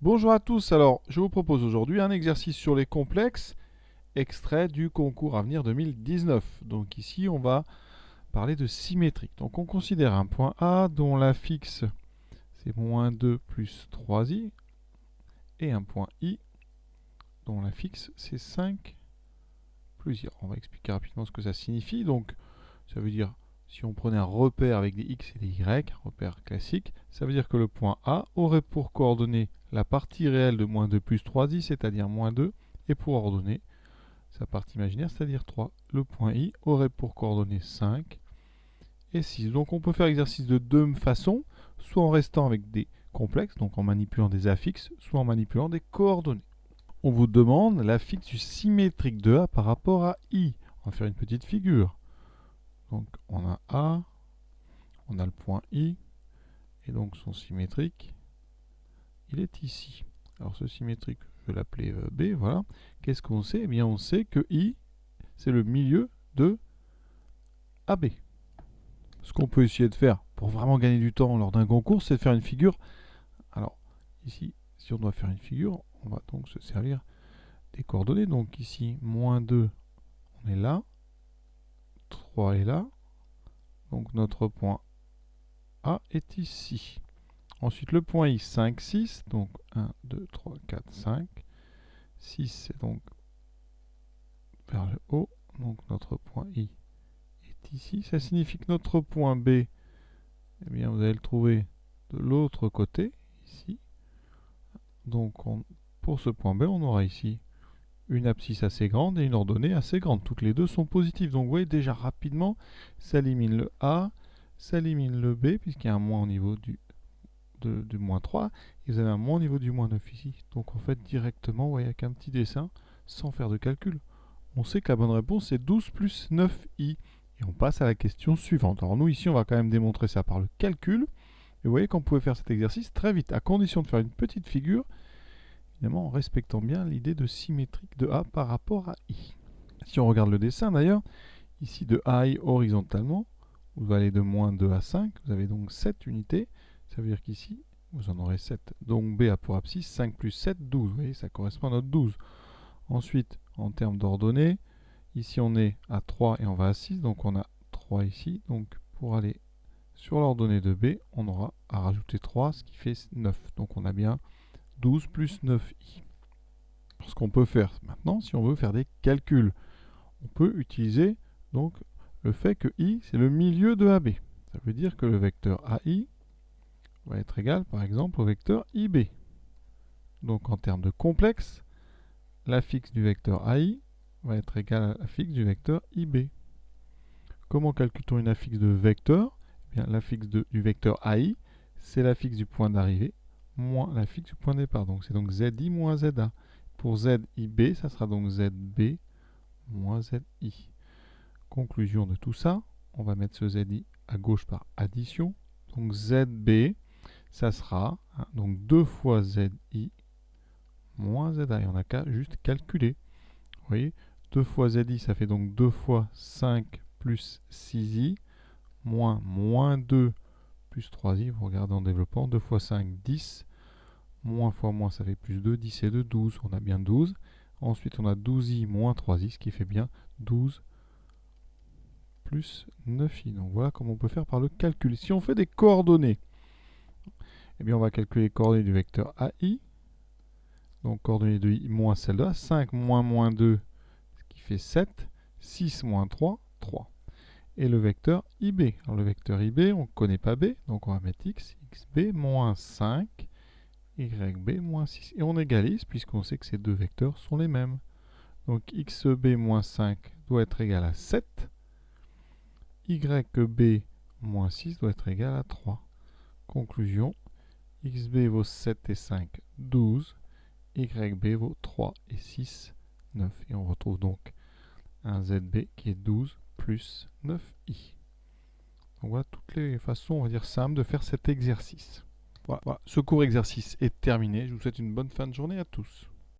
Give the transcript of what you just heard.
Bonjour à tous, alors je vous propose aujourd'hui un exercice sur les complexes, extrait du concours Avenir 2019. Donc ici on va parler de symétrique. Donc on considère un point A dont la fixe c'est moins 2 plus 3i et un point I dont la fixe c'est 5 plus i. On va expliquer rapidement ce que ça signifie. Donc ça veut dire, si on prenait un repère avec des x et des y, un repère classique, ça veut dire que le point A aurait pour coordonnée la partie réelle de moins 2 plus 3i, c'est-à-dire moins 2, et pour ordonner sa partie imaginaire, c'est-à-dire 3. Le point I aurait pour coordonnées 5 et 6. Donc on peut faire l'exercice de deux façons, soit en restant avec des complexes, donc en manipulant des affixes, soit en manipulant des coordonnées. On vous demande la fixe du symétrique de A par rapport à I. On va faire une petite figure. Donc on a A, on a le point I, et donc son symétrique, il est ici. Alors ce symétrique, je vais l'appeler B, voilà. Qu'est-ce qu'on sait? Eh bien on sait que I, c'est le milieu de AB. Ce qu'on peut essayer de faire pour vraiment gagner du temps lors d'un concours, c'est de faire une figure. Alors ici, si on doit faire une figure, on va donc se servir des coordonnées. Donc ici, moins 2, on est là, 3 est là, donc notre point A est ici. Ensuite, le point I, 5, 6, donc 1, 2, 3, 4, 5. 6, c'est donc vers le haut, donc notre point I est ici. Ça signifie que notre point B, eh bien, vous allez le trouver de l'autre côté, ici. Donc, pour ce point B, on aura ici une abscisse assez grande et une ordonnée assez grande. Toutes les deux sont positives. Donc, vous voyez déjà rapidement, ça élimine le A, ça élimine le B, puisqu'il y a un moins au niveau du moins 3, et vous avez un moins au niveau du moins 9 ici. Donc, en fait, directement, vous voyez, avec un petit dessin, sans faire de calcul, on sait que la bonne réponse c'est 12 plus 9i. Et on passe à la question suivante. Alors nous ici on va quand même démontrer ça par le calcul. Et vous voyez qu'on pouvait faire cet exercice très vite, à condition de faire une petite figure, évidemment en respectant bien l'idée de symétrique de A par rapport à I. Si on regarde le dessin d'ailleurs, ici de A à I horizontalement, vous allez de moins 2 à 5, vous avez donc 7 unités. Ça veut dire qu'ici, vous en aurez 7. Donc B a pour abscisse 5 plus 7, 12. Vous voyez, ça correspond à notre 12. Ensuite, en termes d'ordonnée, ici on est à 3 et on va à 6, donc on a 3 ici. Donc pour aller sur l'ordonnée de B, on aura à rajouter 3, ce qui fait 9. Donc on a bien 12 plus 9i. Ce qu'on peut faire maintenant, si on veut faire des calculs, on peut utiliser donc le fait que i, c'est le milieu de AB. Ça veut dire que le vecteur AI va être égal, par exemple, au vecteur IB. Donc en termes de complexe, la fixe du vecteur AI va être égale à la fixe du vecteur IB. Comment calcule-t-on une affixe de vecteur? Eh bien, l'affixe du vecteur AI, c'est l'affixe du point d'arrivée moins l'affixe du point de départ. Donc c'est donc ZI moins ZA. Pour ZIB, ça sera donc ZB moins ZI. Conclusion de tout ça, on va mettre ce ZI à gauche par addition. Donc ZB, ça sera donc 2 fois ZI moins ZA. Et on n'a qu'à juste calculer. Vous voyez, 2 fois ZI, ça fait donc 2 fois 5 plus 6i, moins 2 plus 3i, vous regardez en développant, 2 fois 5, 10, moins fois moins, ça fait plus 2, 10 et 2, 12, on a bien 12. Ensuite, on a 12i moins 3i, ce qui fait bien 12 plus 9i. Donc voilà comment on peut faire par le calcul. Si on fait des coordonnées, eh bien on va calculer les coordonnées du vecteur AI. Donc coordonnées de i moins celle-là, 5 moins 2, ce qui fait 7, 6 moins 3, 3. Et le vecteur IB. Alors le vecteur IB, on ne connaît pas B, donc on va mettre x, xb moins 5, yb moins 6. Et on égalise, puisqu'on sait que ces deux vecteurs sont les mêmes. Donc xb moins 5 doit être égal à 7, yb moins 6 doit être égal à 3. Conclusion, xb vaut 7 et 5, 12, yb vaut 3 et 6, 9. Et on retrouve donc un zb qui est 12 plus 9i. Donc voilà toutes les façons, on va dire, simples de faire cet exercice. Voilà, ce court exercice est terminé. Je vous souhaite une bonne fin de journée à tous.